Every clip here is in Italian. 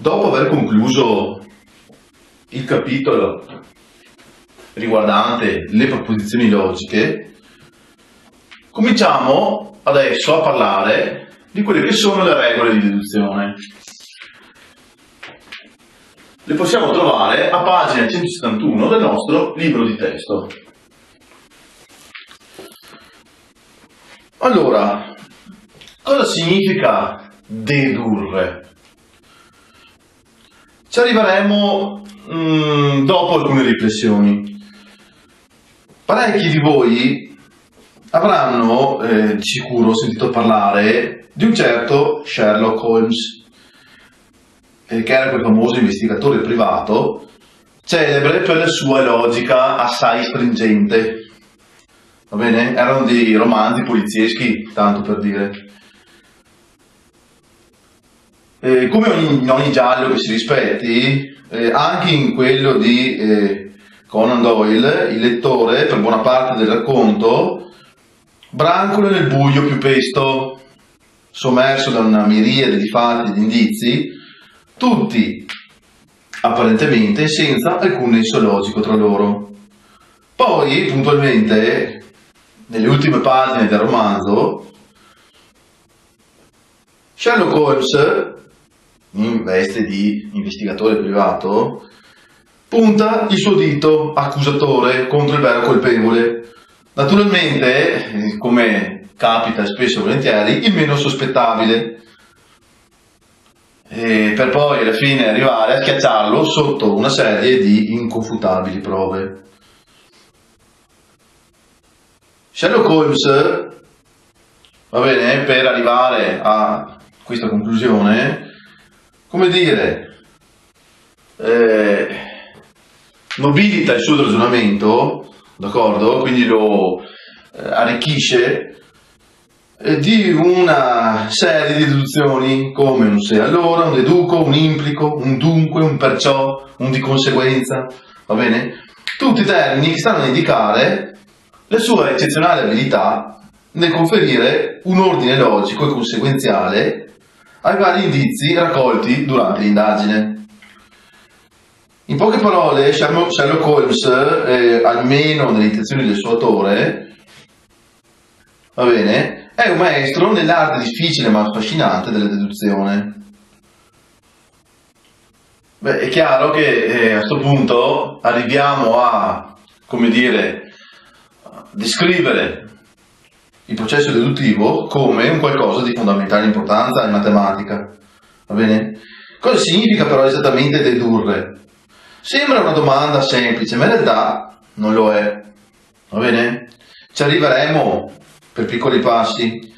Dopo aver concluso il capitolo riguardante le proposizioni logiche, cominciamo adesso a parlare di quelle che sono le regole di deduzione. Le possiamo trovare a pagina 171 del nostro libro di testo. Allora, cosa significa dedurre? Ci arriveremo dopo alcune riflessioni. Parecchi di voi avranno di sicuro sentito parlare di un certo Sherlock Holmes, che era quel famoso investigatore privato, celebre per la sua logica assai stringente. Va bene? Erano dei romanzi polizieschi, tanto per dire. Come in ogni giallo che si rispetti, anche in quello di Conan Doyle, il lettore, per buona parte del racconto, brancola nel buio più pesto, sommerso da una miriade di fatti e di indizi, tutti apparentemente senza alcun nesso logico tra loro. Poi, puntualmente, nelle ultime pagine del romanzo, Sherlock Holmes, in veste di investigatore privato, punta il suo dito accusatore contro il vero colpevole. Naturalmente, come capita spesso e volentieri, il meno sospettabile, per poi alla fine arrivare a schiacciarlo sotto una serie di inconfutabili prove. Sherlock Holmes, va bene, per arrivare a questa conclusione, come dire, nobilita il suo ragionamento, d'accordo? Quindi lo arricchisce di una serie di deduzioni come un se allora, un deduco, un implico, un dunque, un perciò, un di conseguenza, va bene? Tutti termini che stanno a indicare la sua eccezionale abilità nel conferire un ordine logico e conseguenziale ai vari indizi raccolti durante l'indagine. In poche parole, Sherlock Holmes, almeno nelle intenzioni del suo autore, va bene, è un maestro nell'arte difficile ma affascinante della deduzione. Beh, è chiaro che a questo punto arriviamo a, come dire, descrivere il processo deduttivo come un qualcosa di fondamentale importanza in matematica. Va bene? Cosa significa però esattamente dedurre? Sembra una domanda semplice, ma in realtà non lo è. Va bene? Ci arriveremo per piccoli passi.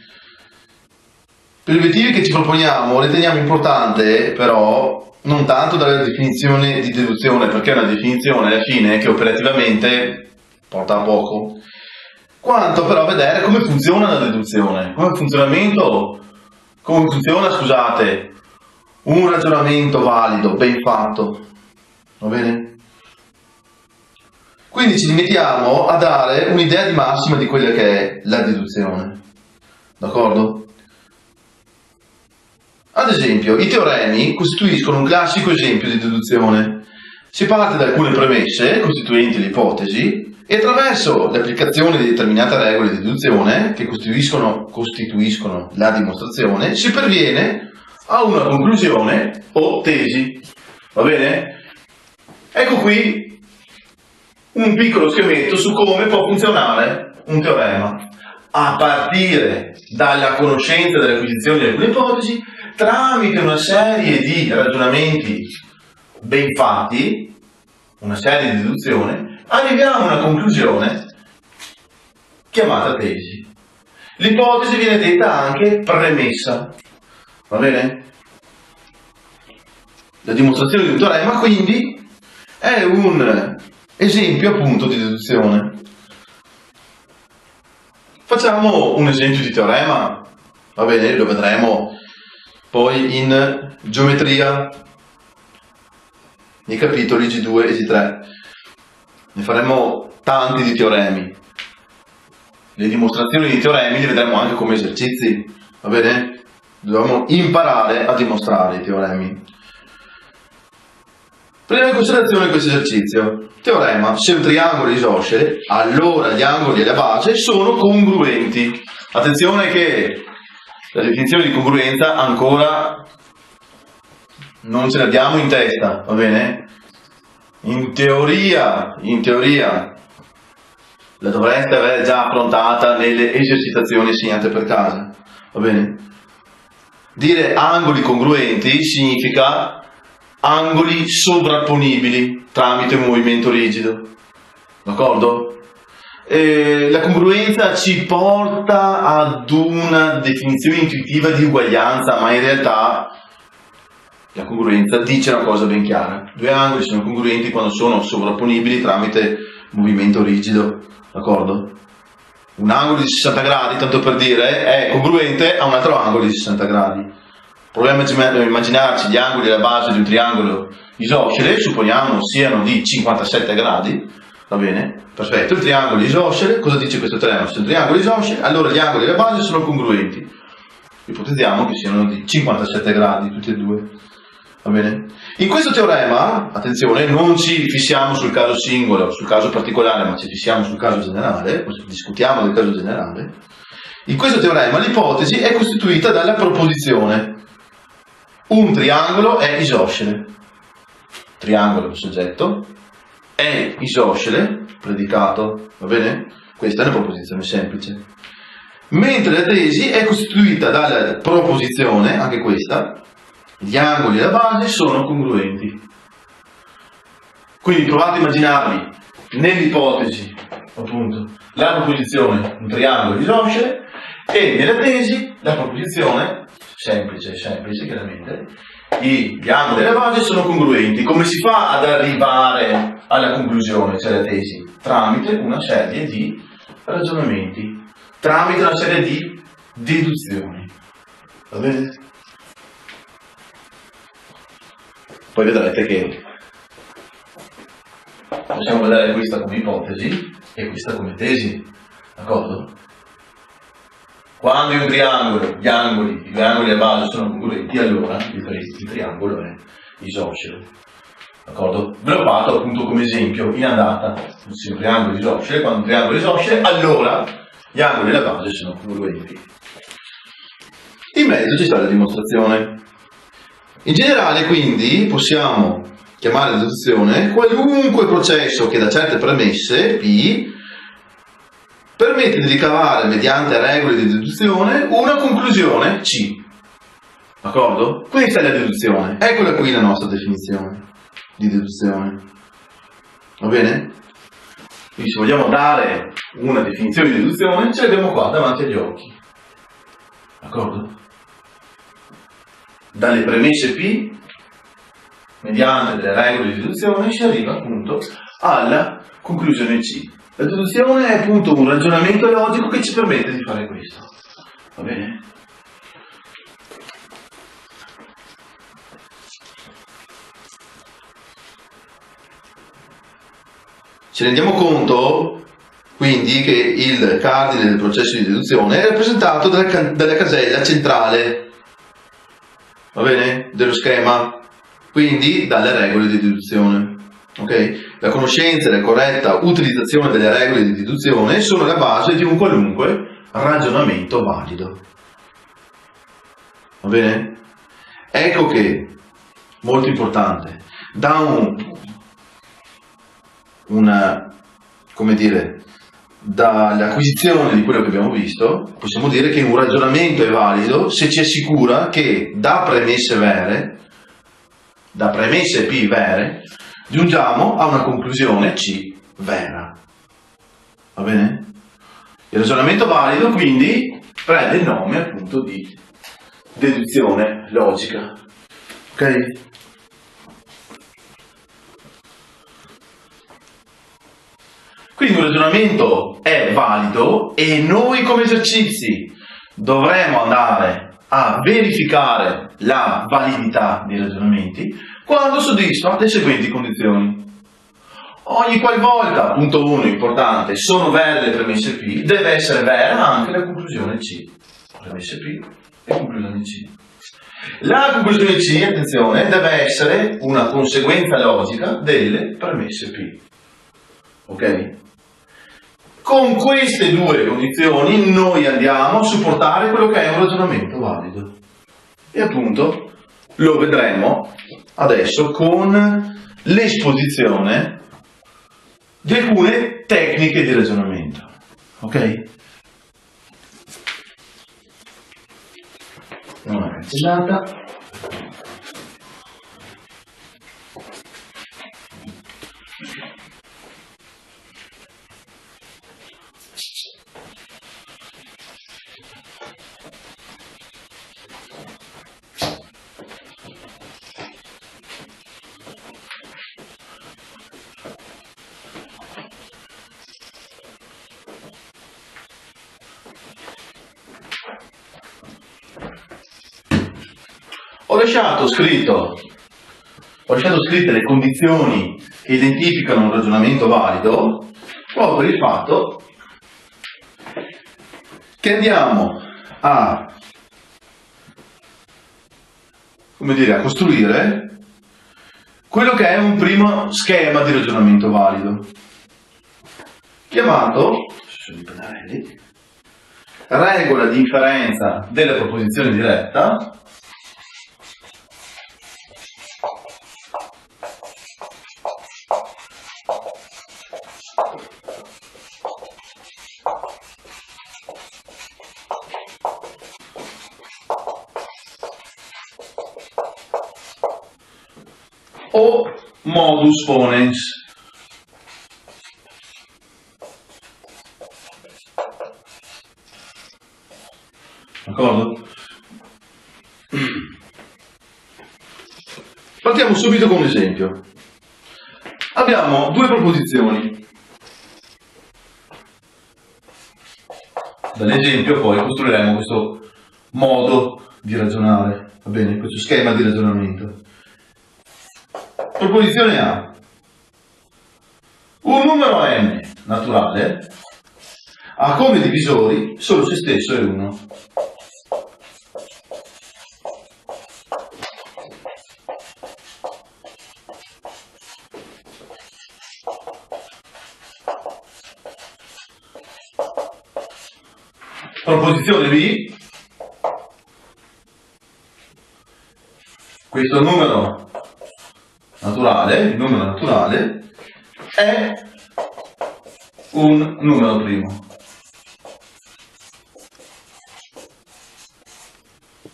Per gli obiettivi che ci proponiamo riteniamo importante però non tanto dare la definizione di deduzione, perché è una definizione alla fine che operativamente porta a poco, quanto però vedere come funziona la deduzione, come funziona, scusate, un ragionamento valido, ben fatto, va bene? Quindi ci limitiamo a dare un'idea di massima di quella che è la deduzione, d'accordo? Ad esempio, i teoremi costituiscono un classico esempio di deduzione. Si parte da alcune premesse costituenti l'ipotesi e attraverso l'applicazione di determinate regole di deduzione che costituiscono la dimostrazione si perviene a una conclusione o tesi. Va bene? Ecco qui un piccolo scheletro su come può funzionare un teorema a partire dalla conoscenza delle acquisizioni di alcune ipotesi tramite una serie di ragionamenti ben fatti, una serie di deduzione, arriviamo a una conclusione chiamata tesi. L'ipotesi viene detta anche premessa, va bene? La dimostrazione di un teorema quindi è un esempio appunto di deduzione. Facciamo un esempio di teorema, va bene? Lo vedremo poi in geometria nei capitoli G2 e G3. Ne faremo tanti di teoremi. Le dimostrazioni di teoremi le vedremo anche come esercizi, va bene? Dobbiamo imparare a dimostrare i teoremi. Prendiamo in considerazione questo esercizio. Teorema: se un triangolo è isoscele, allora gli angoli alla base sono congruenti. Attenzione che la definizione di congruenza ancora non ce l'abbiamo in testa, va bene? In teoria la dovreste aver già affrontata nelle esercitazioni insegnate per casa, va bene? Dire angoli congruenti significa angoli sovrapponibili tramite un movimento rigido, d'accordo? La congruenza ci porta ad una definizione intuitiva di uguaglianza, ma in realtà la congruenza dice una cosa ben chiara: due angoli sono congruenti quando sono sovrapponibili tramite movimento rigido, d'accordo? Un angolo di 60 gradi, tanto per dire, è congruente a un altro angolo di 60 gradi. Proviamo a immaginarci gli angoli alla base di un triangolo isoscele, supponiamo siano di 57 gradi, va bene? Perfetto, il triangolo è isoscele. Cosa dice questo teorema? Se un triangolo è isoscele, allora gli angoli alla base sono congruenti. Ipotizziamo che siano di 57 gradi tutti e due, va bene? In questo teorema, attenzione, non ci fissiamo sul caso singolo, sul caso particolare, ma ci fissiamo sul caso generale, discutiamo del caso generale. In questo teorema l'ipotesi è costituita dalla proposizione: un triangolo è isoscele. Triangolo soggetto è isoscele, predicato, va bene? Questa è una proposizione semplice. Mentre la tesi è costituita dalla proposizione, anche questa: gli angoli alla base sono congruenti. Quindi provate a immaginarvi nell'ipotesi, appunto, la proposizione un triangolo isoscele, e nella tesi la proposizione semplice chiaramente, gli angoli alla base sono congruenti. Come si fa ad arrivare alla conclusione, cioè la tesi? Tramite una serie di ragionamenti, tramite una serie di deduzioni, va bene? Poi vedrete che possiamo vedere questa come ipotesi e questa come tesi, d'accordo? Quando in un triangolo i due angoli a base sono congruenti, allora il triangolo è isoscele, d'accordo? Ve l'ho fatto appunto come esempio in andata. Se un triangolo è isoscele, quando un triangolo è isoscele, allora gli angoli alla base sono congruenti. In mezzo ci sta la dimostrazione. In generale, quindi, possiamo chiamare deduzione qualunque processo che da certe premesse P permette di ricavare mediante regole di deduzione una conclusione C, d'accordo? Questa è la deduzione, eccola qui la nostra definizione di deduzione, va bene? Quindi se vogliamo dare una definizione di deduzione ce l'abbiamo qua davanti agli occhi, d'accordo? Dalle premesse P, mediante delle regole di deduzione, si arriva appunto alla conclusione C. La deduzione è appunto un ragionamento logico che ci permette di fare questo, va bene? Ci rendiamo conto quindi che il cardine del processo di deduzione è rappresentato dalla casella centrale, va bene? Dello schema, quindi dalle regole di deduzione. Okay? La conoscenza e la corretta utilizzazione delle regole di deduzione sono la base di un qualunque ragionamento valido. Va bene? Ecco che, molto importante, dall'acquisizione di quello che abbiamo visto, possiamo dire che un ragionamento è valido se ci assicura che da premesse P vere, giungiamo a una conclusione C vera. Va bene? Il ragionamento valido quindi prende il nome appunto di deduzione logica. Ok? Quindi un ragionamento è valido e noi come esercizi dovremo andare a verificare la validità dei ragionamenti quando soddisfa le seguenti condizioni. Ogni qualvolta, punto 1 importante, sono vere le premesse P, deve essere vera anche la conclusione C. Premesse P e conclusione C. La conclusione C, attenzione, deve essere una conseguenza logica delle premesse P. Ok? Con queste due condizioni noi andiamo a supportare quello che è un ragionamento valido. E appunto lo vedremo adesso con l'esposizione di alcune tecniche di ragionamento. Ok? Una cancellata. Ho lasciato scritte le condizioni che identificano un ragionamento valido proprio per il fatto che andiamo a, a costruire quello che è un primo schema di ragionamento valido, chiamato regola di inferenza della proposizione diretta o modus ponens. D'accordo? Partiamo subito con un esempio. Abbiamo due proposizioni. Dall'esempio poi costruiremo questo modo di ragionare, va bene? Questo schema di ragionamento. Proposizione A. Un numero n naturale ha come divisori solo se stesso e 1. Proposizione B. Questo numero naturale, il numero naturale, è un numero primo.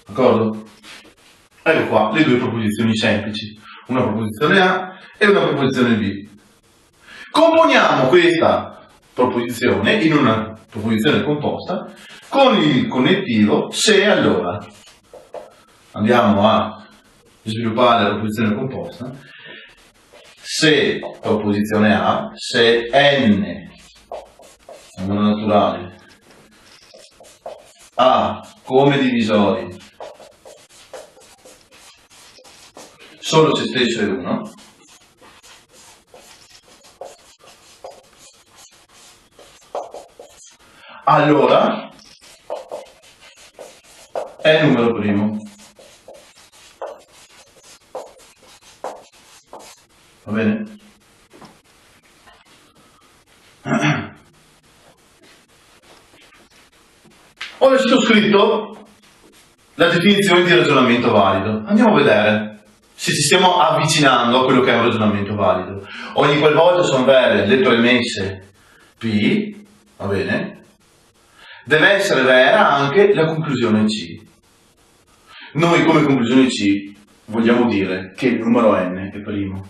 D'accordo? Ecco qua le due proposizioni semplici, una proposizione A e una proposizione B. Componiamo questa proposizione in una proposizione composta con il connettivo se allora. Andiamo a sviluppare la proposizione composta. Se proposizione A, se n numero naturale ha come divisori solo se stesso e 1, allora è numero primo. Va bene? Ho adesso scritto la definizione di ragionamento valido. Andiamo a vedere se ci stiamo avvicinando a quello che è un ragionamento valido. Ogni qualvolta sono vere le premesse P, va bene? Deve essere vera anche la conclusione C. Noi come conclusione C vogliamo dire che il numero n è primo.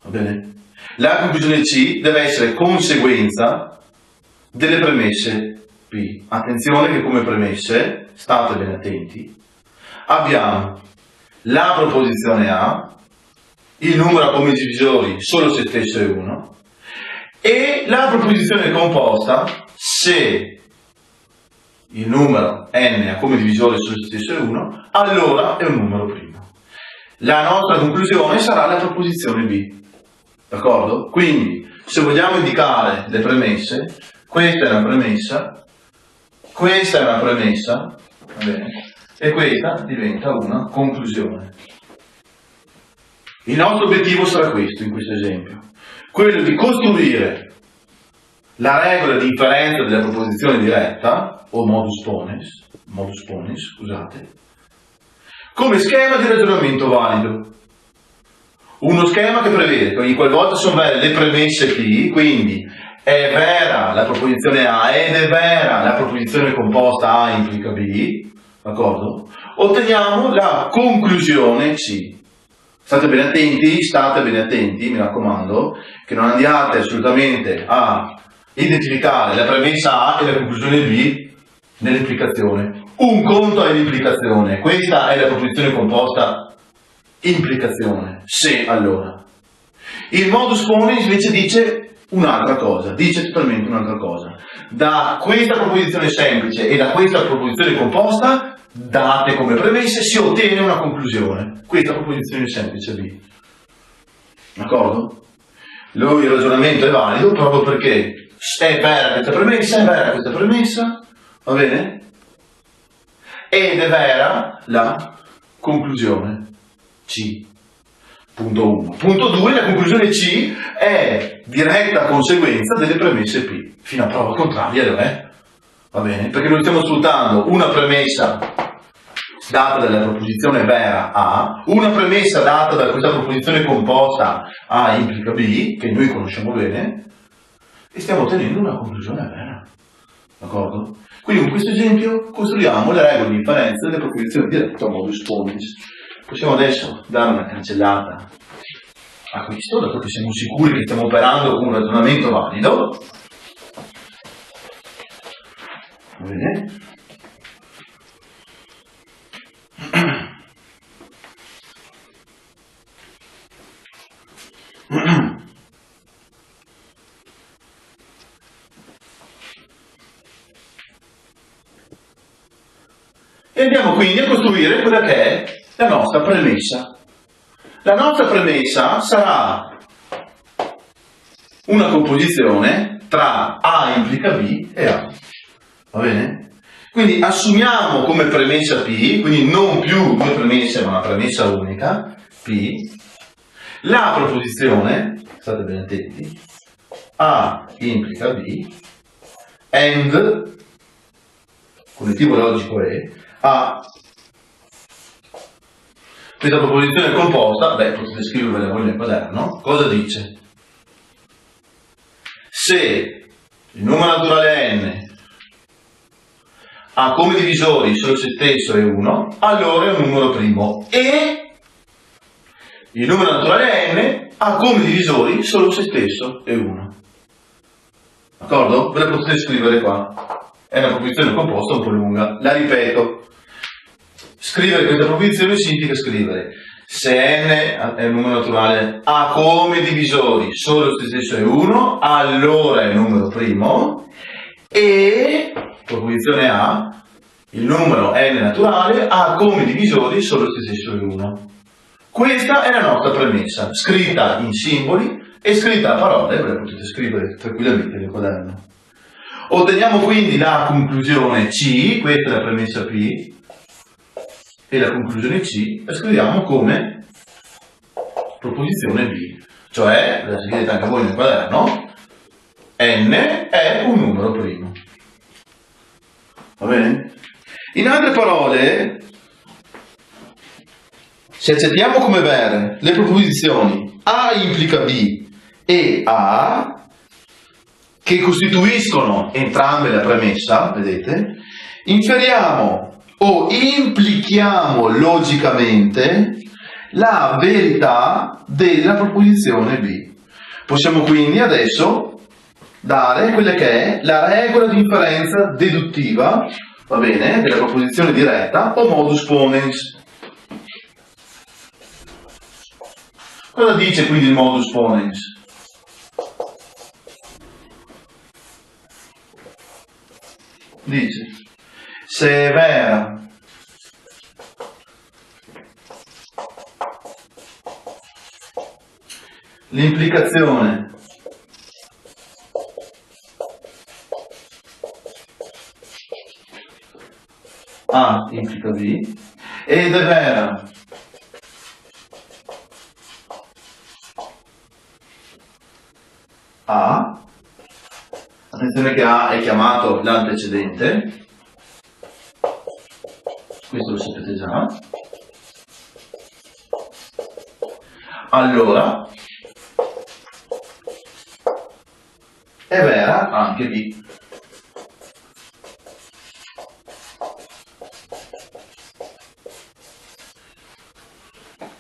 Va bene? La conclusione C deve essere conseguenza delle premesse P. Attenzione che come premesse, state ben attenti, abbiamo la proposizione A, il numero come divisori solo se stesso è 1, e la proposizione composta se il numero n ha come divisore solo se stesso è 1, allora è un numero primo. La nostra conclusione sarà la proposizione B. D'accordo? Quindi, se vogliamo indicare le premesse, questa è una premessa, questa è una premessa, va bene? e questa diventa una conclusione. Il nostro obiettivo sarà questo, in questo esempio, quello di costruire la regola di inferenza della proposizione diretta, o modus ponens, scusate, come schema di ragionamento valido. Uno schema che prevede che ogni qualvolta sono vere le premesse P, quindi è vera la proposizione A ed è vera la proposizione composta A implica B, d'accordo? Otteniamo la conclusione C. State bene attenti, mi raccomando, che non andiate assolutamente a identificare la premessa A e la conclusione B nell'implicazione. Un conto è l'implicazione, questa è la proposizione composta implicazione, se allora. Il modus ponens invece dice un'altra cosa, dice totalmente un'altra cosa. Da questa proposizione semplice e da questa proposizione composta, date come premesse, si ottiene una conclusione. Questa proposizione semplice B. D'accordo? Il ragionamento è valido proprio perché è vera questa premessa, va bene? Ed è vera la conclusione C. Punto 1. Punto 2, la conclusione C è diretta conseguenza delle premesse P. Fino a prova contraria lo è. Va bene? Perché noi stiamo sfruttando una premessa data dalla proposizione vera A, una premessa data da questa proposizione composta A implica B, che noi conosciamo bene, e stiamo ottenendo una conclusione vera. D'accordo? Quindi con questo esempio costruiamo le regole di inferenza delle proposizioni dirette a modus ponens. Possiamo adesso dare una cancellata a questo, dato che siamo sicuri che stiamo operando con un ragionamento valido. Va bene? E andiamo quindi a costruire quella che è la nostra premessa. La nostra premessa sarà una composizione tra A implica B e A. Va bene? Quindi assumiamo come premessa P, quindi non più due premesse ma una premessa unica, P, la proposizione, state ben attenti, A implica B, and, connettivo logico è, A. Questa proposizione composta, potete scriverla voi nel quaderno, cosa dice? Se il numero naturale n ha come divisori solo se stesso e 1, allora è un numero primo, e il numero naturale n ha come divisori solo se stesso e 1. D'accordo? Ve la potete scrivere qua. È una proposizione composta un po' lunga, la ripeto. Scrivere questa proposizione significa scrivere se n è un numero naturale ha come divisori solo se stesso e 1, allora è un numero primo, e proposizione A, il numero n naturale ha come divisori solo se stesso e 1. Questa è la nostra premessa, scritta in simboli e scritta a parole, ve la potete scrivere tranquillamente nel quaderno. Otteniamo quindi la conclusione C, questa è la premessa P, e la conclusione C la scriviamo come proposizione B, cioè, la scrivete anche voi nel quaderno, n è un numero primo. Va bene? In altre parole, se accettiamo come vere le proposizioni A implica B e A, che costituiscono entrambe la premessa, vedete, inferiamo o implichiamo logicamente la verità della proposizione B. Possiamo quindi adesso dare quella che è la regola di inferenza deduttiva, va bene, della proposizione diretta o modus ponens. Cosa dice quindi il modus ponens? Dice, se è vera l'implicazione A implica B, ed è vera A, attenzione che A è chiamato l'antecedente, questo lo sapete già, allora è vera anche B.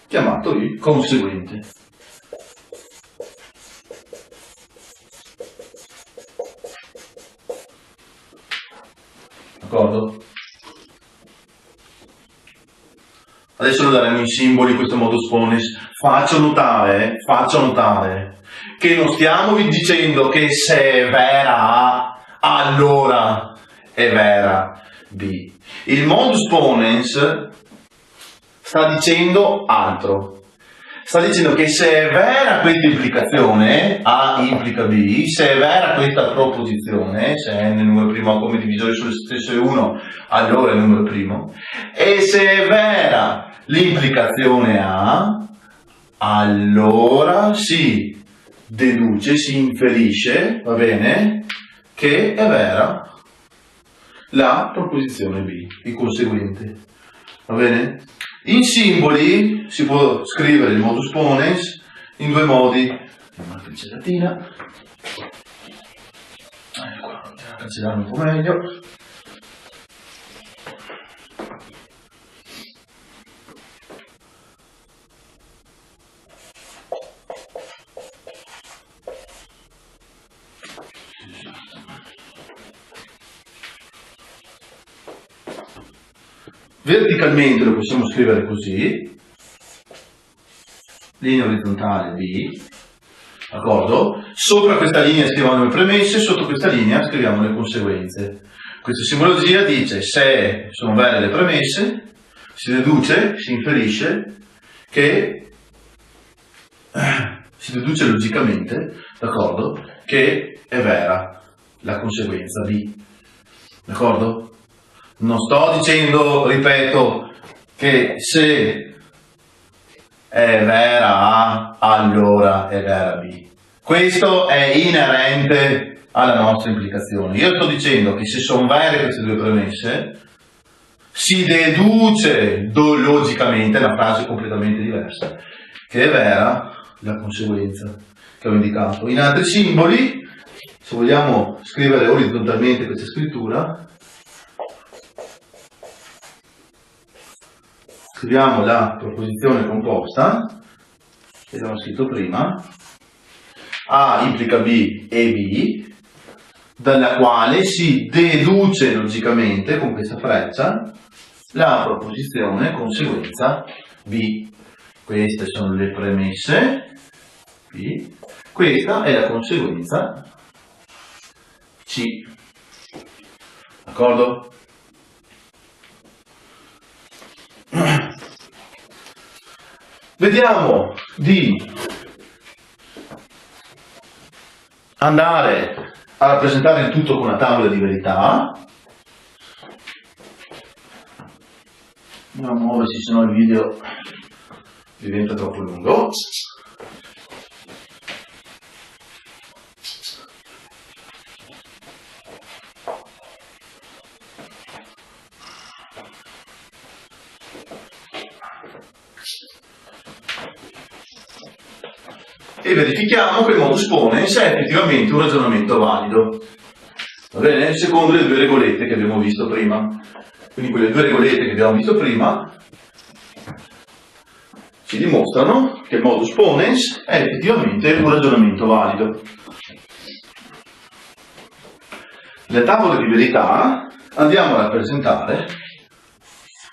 Chiamato il conseguente. D'accordo? Adesso lo daremo in simboli questo modus ponens. Faccio notare che non stiamo dicendo che se è vera A, allora è vera B. Il modus ponens sta dicendo altro. Sta dicendo che se è vera questa implicazione, A implica B, se è vera questa proposizione, se n è il numero primo come divisore sullo stesso è 1, allora è il numero primo, e se è vera l'implicazione A, allora si deduce, si inferisce, va bene, che è vera la proposizione B, il conseguente, va bene? In simboli si può scrivere il modus ponens in due modi. Una cancellatina. Qua, possiamo cancellare un po' meglio. Verticalmente lo possiamo scrivere così, linea orizzontale B, d'accordo? Sopra questa linea scriviamo le premesse, sotto questa linea scriviamo le conseguenze. Questa simbologia dice se sono vere le premesse, si deduce, si inferisce che, si deduce logicamente, d'accordo, che è vera la conseguenza B, d'accordo? Non sto dicendo, ripeto, che se è vera A, allora è vera B. Questo è inerente alla nostra implicazione. Io sto dicendo che se sono vere queste due premesse, si deduce logicamente, è una frase completamente diversa, che è vera la conseguenza che ho indicato. In altri simboli, se vogliamo scrivere orizzontalmente questa scrittura, scriviamo la proposizione composta, che abbiamo scritto prima, A implica B e B, dalla quale si deduce logicamente, con questa freccia, la proposizione conseguenza B. Queste sono le premesse B, questa è la conseguenza C. D'accordo? Vediamo di andare a rappresentare il tutto con una tavola di verità. Andiamo a muoversi, se no il video diventa troppo lungo. E verifichiamo che il modus ponens è effettivamente un ragionamento valido, va bene? Secondo le due regolette che abbiamo visto prima. Quindi quelle due regolette che abbiamo visto prima ci dimostrano che il modus ponens è effettivamente un ragionamento valido. Nella tavola di verità andiamo a rappresentare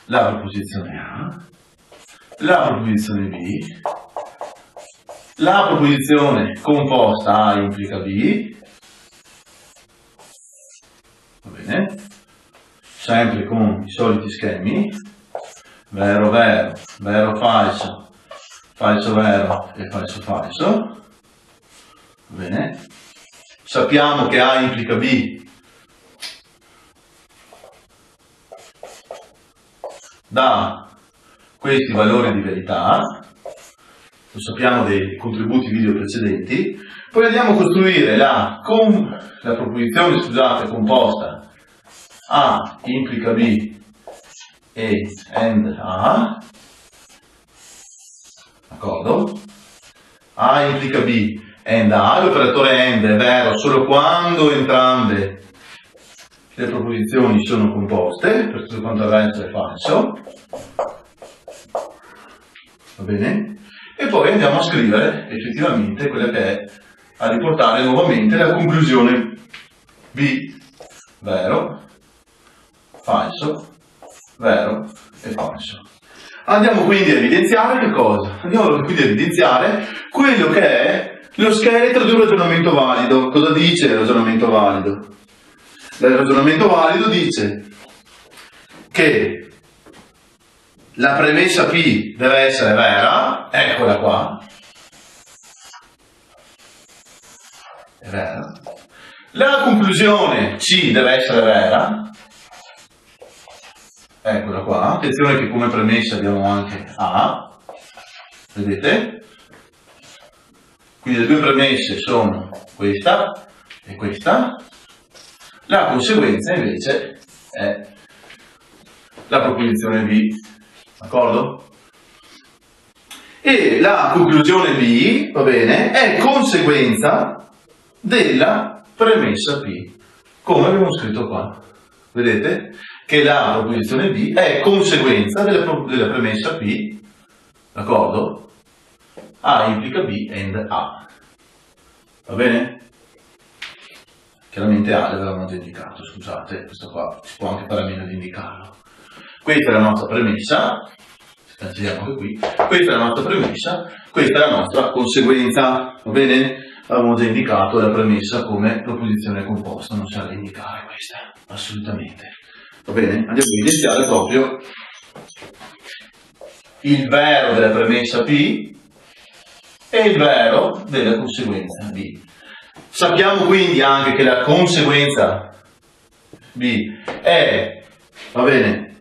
la proposizione A, la proposizione B, la proposizione composta A implica B, va bene? Sempre con i soliti schemi, vero vero, vero falso, falso vero e falso falso, va bene? Sappiamo che A implica B da questi valori di verità, lo sappiamo dei contributi video precedenti, poi andiamo a costruire la proposizione, scusate, composta A implica B e AND A, d'accordo? A implica B AND A, l'operatore AND è vero solo quando entrambe le proposizioni sono composte, per tutto quanto il resto è falso, va bene? E poi andiamo a scrivere effettivamente quella che è, a riportare nuovamente la conclusione B, vero, falso, vero e falso. Andiamo quindi a evidenziare che cosa? Andiamo quindi a evidenziare quello che è lo scheletro di un ragionamento valido. Cosa dice il ragionamento valido? Il ragionamento valido dice che la premessa P deve essere vera, eccola qua, è vera. La conclusione C deve essere vera, eccola qua. Attenzione che come premessa abbiamo anche A, vedete? Quindi le due premesse sono questa e questa. La conseguenza invece è la proposizione B, d'accordo? E la conclusione B, va bene, è conseguenza della premessa P, come abbiamo scritto qua. Vedete che la proposizione B è conseguenza della premessa P, d'accordo? A implica B and A, va bene? Chiaramente A l'avevamo già indicato, scusate, questo qua si può anche fare a meno di indicarlo. Questa è la nostra premessa, cancelliamo anche qui, questa è la nostra premessa, questa è la nostra conseguenza, va bene? Avevamo già indicato la premessa come proposizione composta, non serve indicare questa, assolutamente. Va bene? Andiamo a evidenziare proprio il vero della premessa P e il vero della conseguenza B. Sappiamo quindi anche che la conseguenza B è, va bene,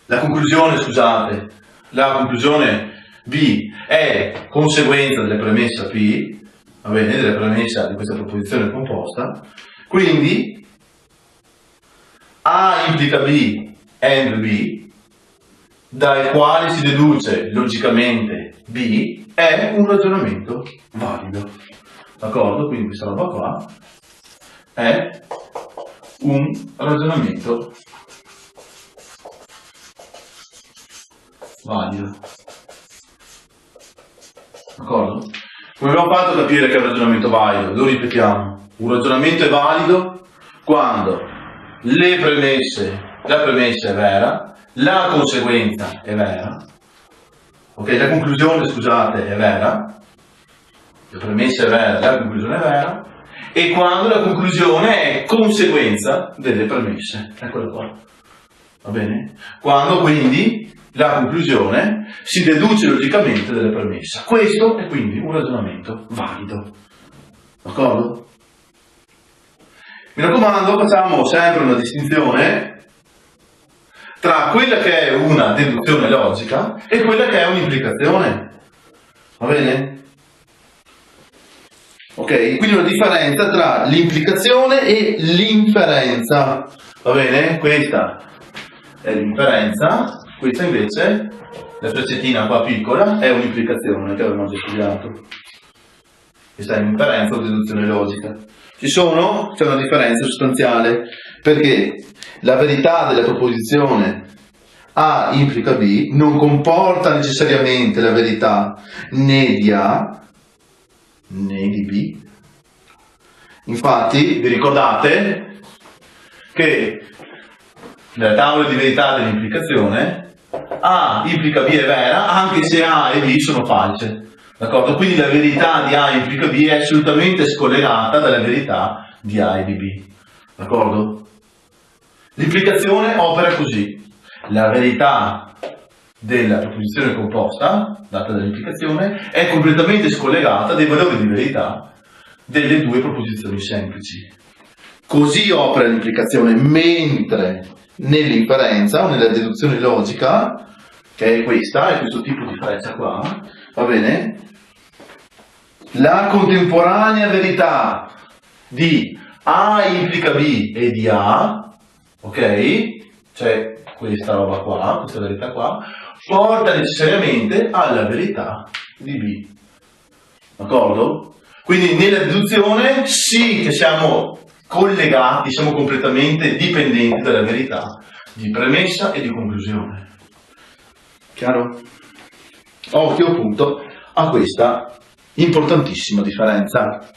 la conclusione, scusate, la conclusione B è conseguenza della premessa P, va bene, della premessa di questa proposizione composta, quindi A implica B and B, dai quali si deduce logicamente B, è un ragionamento valido. D'accordo? Quindi questa roba qua è un ragionamento valido. D'accordo? Come abbiamo fatto a capire che è un ragionamento valido? Lo ripetiamo. Un ragionamento è valido quando la premessa è vera, la conseguenza è vera, ok? La conclusione, scusate, è vera, la premessa è vera, la conclusione è vera, e quando la conclusione è conseguenza delle premesse, eccola qua, va bene? Quando quindi la conclusione si deduce logicamente dalle premesse. Questo è quindi un ragionamento valido, d'accordo? Mi raccomando, facciamo sempre una distinzione tra quella che è una deduzione logica e quella che è un'implicazione, va bene? Ok, quindi una differenza tra l'implicazione e l'inferenza, va bene? Questa è l'inferenza, questa invece, la freccettina qua piccola, è un'implicazione che avevamo già studiato. Questa è un'inferenza o deduzione logica. C'è una differenza sostanziale, perché la verità della proposizione A implica B non comporta necessariamente la verità né di A né di B. Infatti, vi ricordate che nella tavola di verità dell'implicazione A implica B è vera anche se A e B sono false. D'accordo? Quindi la verità di A implica B è assolutamente scollegata dalla verità di A e di B. D'accordo? L'implicazione opera così. La verità della proposizione composta, data dall'implicazione, è completamente scollegata dai valori di verità delle due proposizioni semplici. Così opera l'implicazione, mentre nell'inferenza o nella deduzione logica, che è questa, è questo tipo di freccia qua, va bene? La contemporanea verità di A implica B e di A, ok? Cioè questa roba qua, questa verità qua, porta necessariamente alla verità di B. D'accordo? Quindi nella deduzione sì che siamo collegati, siamo completamente dipendenti dalla verità di premessa e di conclusione. Chiaro? Occhio appunto a questa importantissima differenza.